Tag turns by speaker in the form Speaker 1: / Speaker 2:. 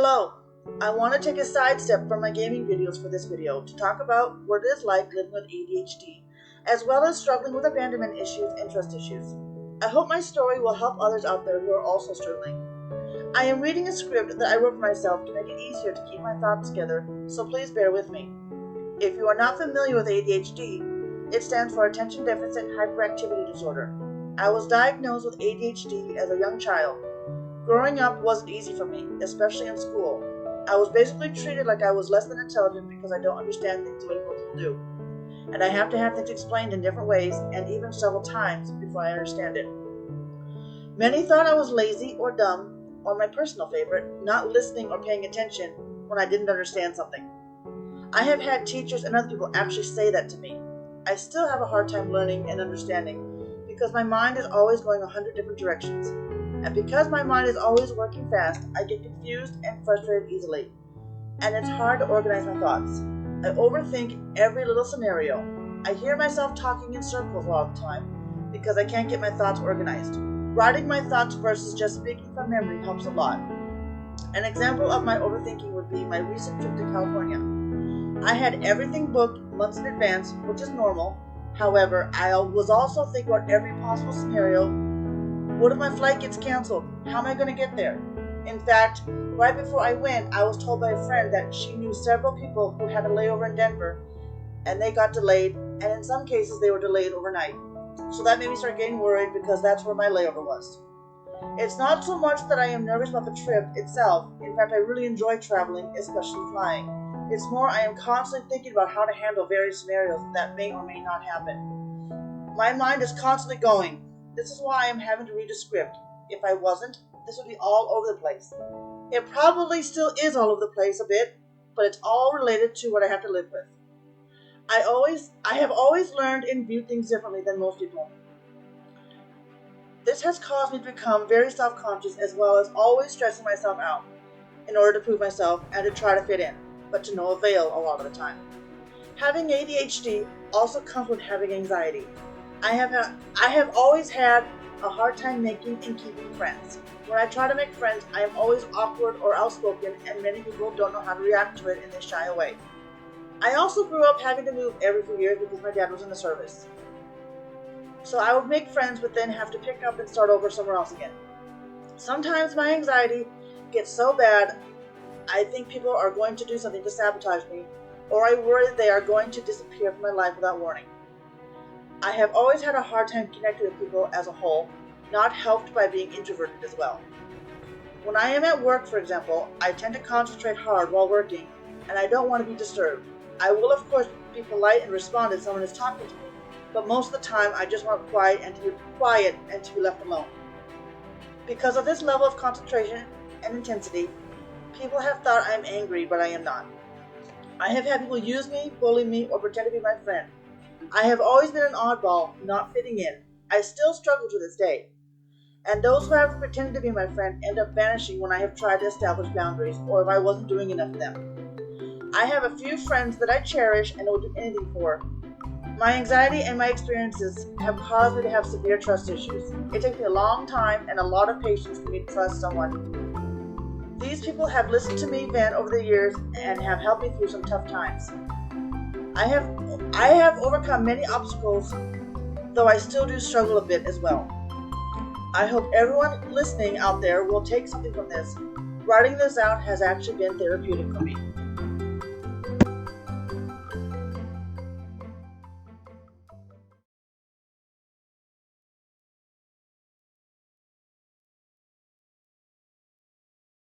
Speaker 1: Hello! I want to take a sidestep from my gaming videos for this video to talk about what it is like living with ADHD, as well as struggling with abandonment issues and trust issues. I hope my story will help others out there who are also struggling. I am reading a script that I wrote for myself to make it easier to keep my thoughts together, so please bear with me. If you are not familiar with ADHD, it stands for Attention Deficit Hyperactivity Disorder. I was diagnosed with ADHD as a young child. Growing up wasn't easy for me, especially in school. I was basically treated like I was less than intelligent because I don't understand things the way most people do. And I have to have things explained in different ways and even several times before I understand it. Many thought I was lazy or dumb, or my personal favorite, not listening or paying attention when I didn't understand something. I have had teachers and other people actually say that to me. I still have a hard time learning and understanding because my mind is always going 100 different directions. And because my mind is always working fast, I get confused and frustrated easily. And it's hard to organize my thoughts. I overthink every little scenario. I hear myself talking in circles all the time because I can't get my thoughts organized. Writing my thoughts versus just speaking from memory helps a lot. An example of my overthinking would be my recent trip to California. I had everything booked months in advance, which is normal. However, I was also thinking about every possible scenario. What if my flight gets canceled? How am I going to get there? In fact, right before I went, I was told by a friend that she knew several people who had a layover in Denver, and they got delayed, and in some cases they were delayed overnight. So that made me start getting worried because that's where my layover was. It's not so much that I am nervous about the trip itself. In fact, I really enjoy traveling, especially flying. It's more I am constantly thinking about how to handle various scenarios that may or may not happen. My mind is constantly going. This is why I am having to read a script. If I wasn't, this would be all over the place. It probably still is all over the place a bit, but it's all related to what I have to live with. I have always learned and viewed things differently than most people. This has caused me to become very self-conscious as well as always stressing myself out in order to prove myself and to try to fit in, but to no avail a lot of the time. Having ADHD also comes with having anxiety. I have always had a hard time making and keeping friends. When I try to make friends, I am always awkward or outspoken, and many people don't know how to react to it and they shy away. I also grew up having to move every few years because my dad was in the service. So I would make friends but then have to pick up and start over somewhere else again. Sometimes my anxiety gets so bad, I think people are going to do something to sabotage me, or I worry they are going to disappear from my life without warning. I have always had a hard time connecting with people as a whole, not helped by being introverted as well. When I am at work, for example, I tend to concentrate hard while working, and I don't want to be disturbed. I will, of course, be polite and respond if someone is talking to me, but most of the time I just want quiet and to be left alone. Because of this level of concentration and intensity, people have thought I am angry, but I am not. I have had people use me, bully me, or pretend to be my friend. I have always been an oddball, not fitting in. I still struggle to this day. And those who have pretended to be my friend end up vanishing when I have tried to establish boundaries or if I wasn't doing enough for them. I have a few friends that I cherish and will do anything for. My anxiety and my experiences have caused me to have severe trust issues. It takes me a long time and a lot of patience for me to trust someone. These people have listened to me vent over the years and have helped me through some tough times. I have overcome many obstacles, though I still do struggle a bit as well. I hope everyone listening out there will take something from this. Writing this out has actually been therapeutic for me.